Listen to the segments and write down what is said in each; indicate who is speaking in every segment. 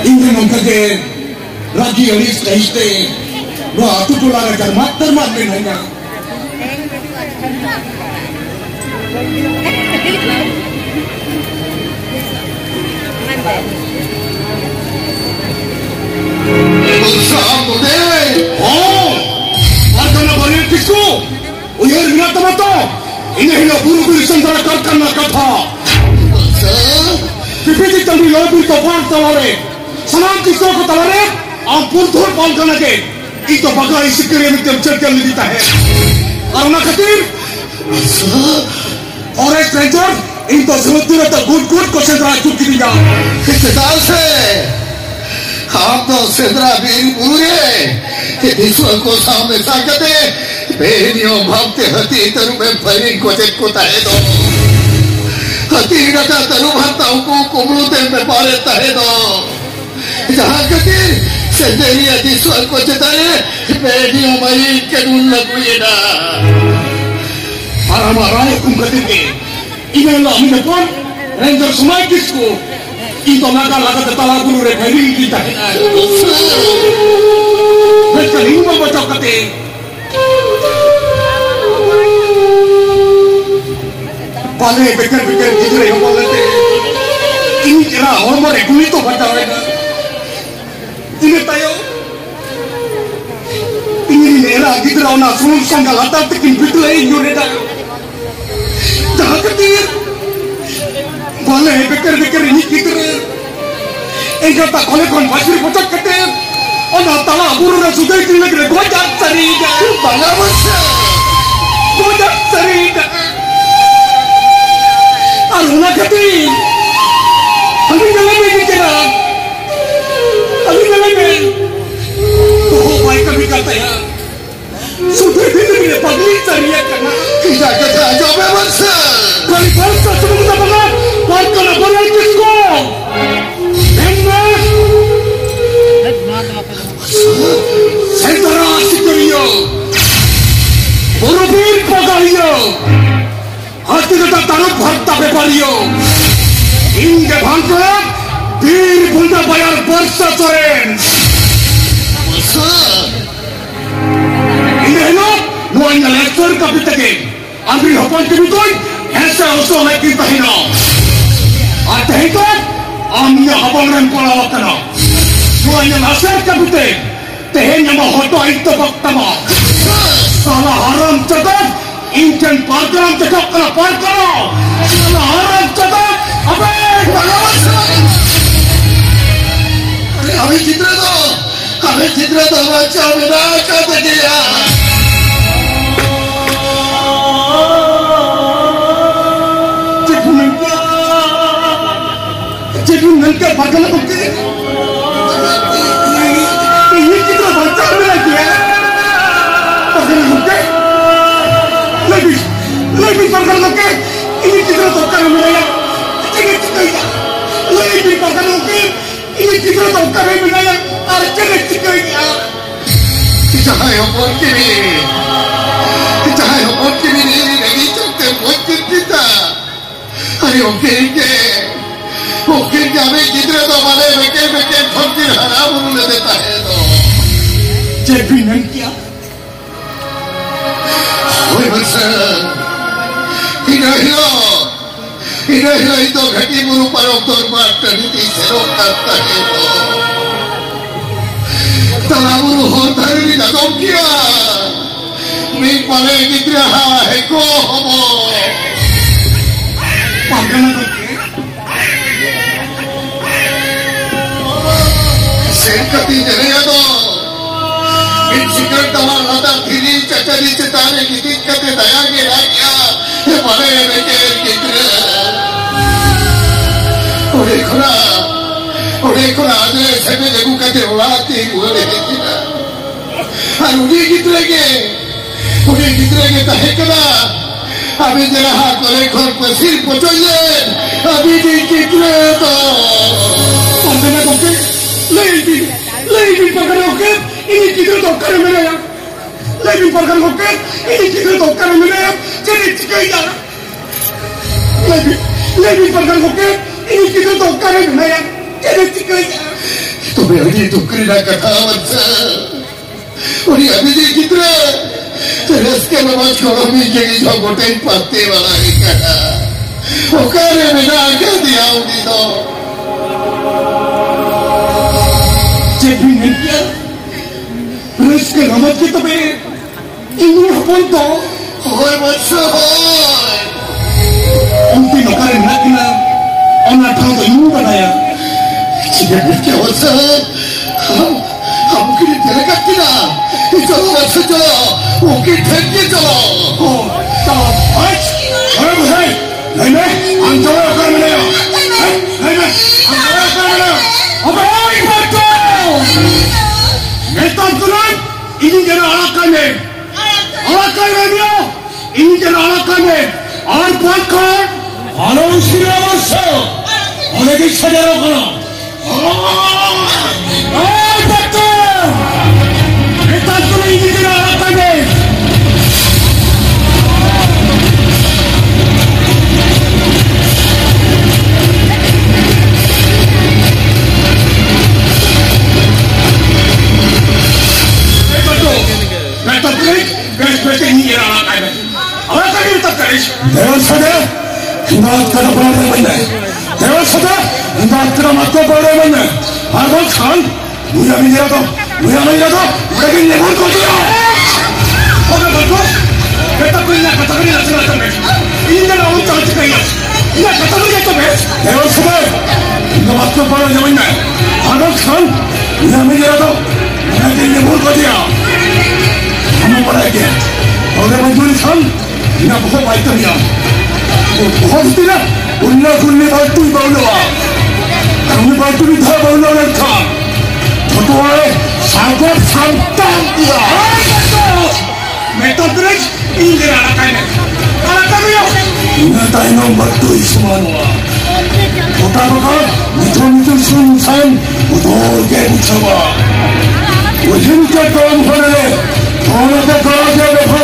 Speaker 1: Ingin mengkaji lagi alis kaiste, wah tu pula ajar termat menanya. Bersama deh. Oh, warga nabalir kisku. Uyar minat mata. Ini hilang buru-buru sentara karkan kata. Pipiti tambi lebih topang talare. Sanam kisku ko talare. Ampun thor pal kana ke. Itu bagai sikri mitem cerkel dita hai. Karena khatir. Forest ranger itu seluruh tu good ko sentara cuci dia. Kesedal se. आप तो सेंद्रा वीर पूरे के विश्व को सामने साकते बेनियों भागते हती तरु में भरी कोचेक को ताहे दो हती रटा तरु भरताओं को कुमलुते में पारे ताहे दो जहाँ कती सेंद्रिया विश्व को चेतारे बेनियों मई के दून लगुए ना हमारा हुकुम करते के इन्हें लामिने पर रेंजर समाज किसको itu laga tetala guru referi kita kenal. Mereka lima bocok kate. Pale bekar gitu yang boleh. Ini kira orang mana guru itu baca mereka. Ini tayo. Ini era gitu orang nasun sanggal atas tekin betul ini jure tayo. Jangan ketir. Boleh bekar ini kita. Enggak tak boleh kon pasir bocok kete. Ona tala buru na sudah itu lagi gojak cerita. Bangga besar. Gojak cerita. Aruna kete. Kami jalan bicara. Kami jalan. Oh baik kami kata ya. Sudah itu lagi pagi ceria karena kita kata jawab besar. Kali besar sebelum kita bangun. Warga nabalir kisko. Sentara Sikriyo Borobir Pagariyo Hati kata taruh harta bepariyo Hingga bangkit Bir bunda bayar bersa coren Bersa Hingga henok Nuanya lektor kapitake Ambil hopan kebikun Hesa usul lagi tahina Ate hengkat Amnya habang rempala wakana Nuanya nasir kapitake Tehnya mahoto itu baktama Salah haram catat Incan parkaram cakap kena parkaram Salah haram catat Apa Kami citra tu Baca menaka dia Cikgu nanti parkaram bukti Lebih parkar mungkin ini kita tokar menaya lebih parkar mungkin ini kita tokar menaya arcana cikainya cahaya mungkin ini lagi cantik mungkin kita hari mungkin kami kita तो वाले बेके फकीर हराम उन्हें देता है तो जब नहीं किया ओए बच्चा Hino itu घटी बुरु परौतर मास्टर नीति सेरो करता है तो तलाबुरु होता है ना तो क्या मैं पाले कितना है को होमो पागल ना सेंकती जने या तो इन शिकर तमाम लाता थीरी चचरी चताने की दिक्कतें दया के राकिया ये पाले बेके कितने Orekora ade sebe degu kate olati guare hekina. Aruni gitrege ta hekana. Abi jera ha kore khor pasir pochoye. Abi di kitre to. Pandana koke lebi pakaro ke ini kitre to kare mera ya. Lebi pakaro ke ini kitre to kare mera ya. Jere chikaya. Lebi pakaro ke ini kita tokar है ना यार क्या देखती कहीं Sobe aja itu kena kata masa. Ori abis itu kita terus kalau macam kami jadi jagoan partai wala kita. Okare mana agak dia undi to. Jadi ni dia terus kalau kita be ini apa to? Hoi masa hoi. Undi no kare nak kena orang tahu tu ini mana ya? Jika kita masa हम किसी तरह का किला चलो बस चलो okay ठेक के चलो चलो आज अरे भाई नहीं नहीं हम चलो कर ले नहीं नहीं हम चलो कर ले अबे ओए बच्चो मैं तो तुरंत इन्हीं जन अलग करने दियो इन्हीं जन अलग करने और बात कर आलो उसकी आवाज़ से उन्हें किस सजारो करो tanto le indicherò alla taglia मैं तो गैस पे नहीं गिरा रहा है और कभी तक करिश देवर सदा हिंदात का बड़ा बंदा है देवर सदा हिंदात का मतलब बड़ा बंदा है आगो खान मुझे मिला तो लेकिन ये बहुत कुछ है ओके बच्चों बेटा कोई ना कथा करी रचना करने इन्हें ना उन चांस कहीं इन्हें कथा करी तो बेस देवर सदा इनका मतलब बड़ा जमीन है आगो खान मुझे मिला तो लेकिन ये बहुत कुछ है हमें पता है क्या और मंजूरी खान इन्हें बहुत वाइट किया और बहुत दिना उन्हें कुन्ने बातू ही बाउलवा हमने बातू भी था बाउलवा रखा तो है सागर संतान दिया मैं तो तरह इंदिरा रखाने क्या करियो इन्हें ताइनो बातू इसमानुआ होता होगा मिठो सुनसान उधर के मुझवा वो जिनके काम होने दोनों को करा के देखो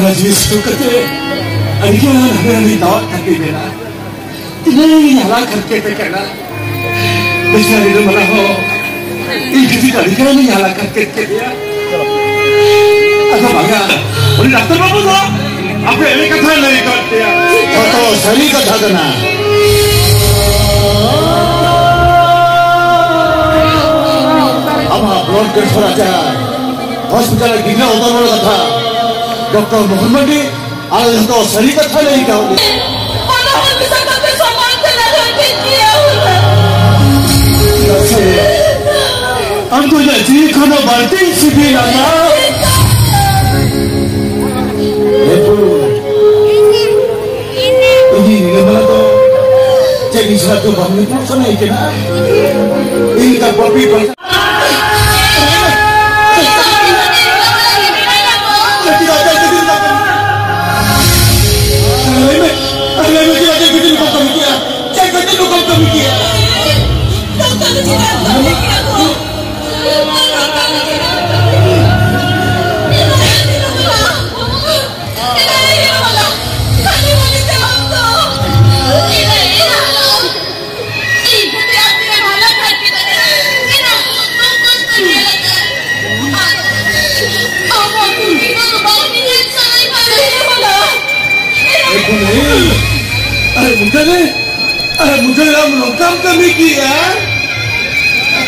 Speaker 2: Yesus kata, "Adik ada yang ditawar kaki bela, tidak nyala kaki tekana, besar itu malah ho, ini kita tidak nyala kaki dia." Apa bangga? Boleh dokter bapak tu? Apa ini kata lagi kat dia? Foto sari kata kena. Apa blood cancer aja? Hospital gila utar bola kata. Doktor Muhammad ni, ada yang tahu sari kata lagi kau.
Speaker 3: Mana pun bisa kata sama antara dia.
Speaker 2: Aku jadi kena banting sini lama. Ini mana tu? Jadi satu bangun pun sana ikan. Ini tak papi bangsa. मुझे काम कमी किया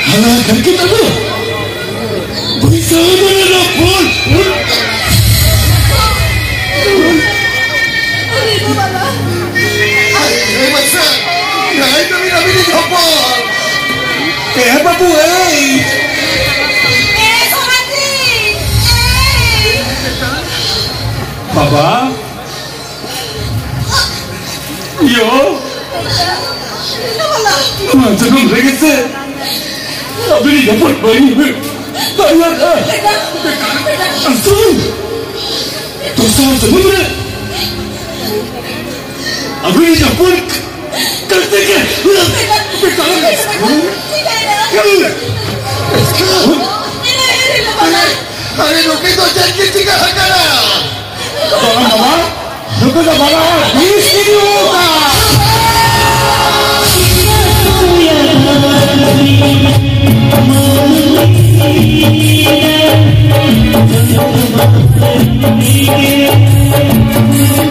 Speaker 2: हला करके तो पैसा मेरा phone
Speaker 3: अरे तो बाबा
Speaker 1: अरे बच्चा नहीं तो मेरा भी नहीं खपा
Speaker 2: क्या बाबू है
Speaker 3: सोनाजी
Speaker 2: बाबा यो jangan begitu. Abis ni dapat bayi. Tayar dah. Asal. Dosa semua. Abis ni dapat. Kerja ke?
Speaker 1: अरे रुके तो जल्दी चिका हटाना
Speaker 2: बाबा रुको तो बाबा 20 दिन होगा
Speaker 4: Thank you.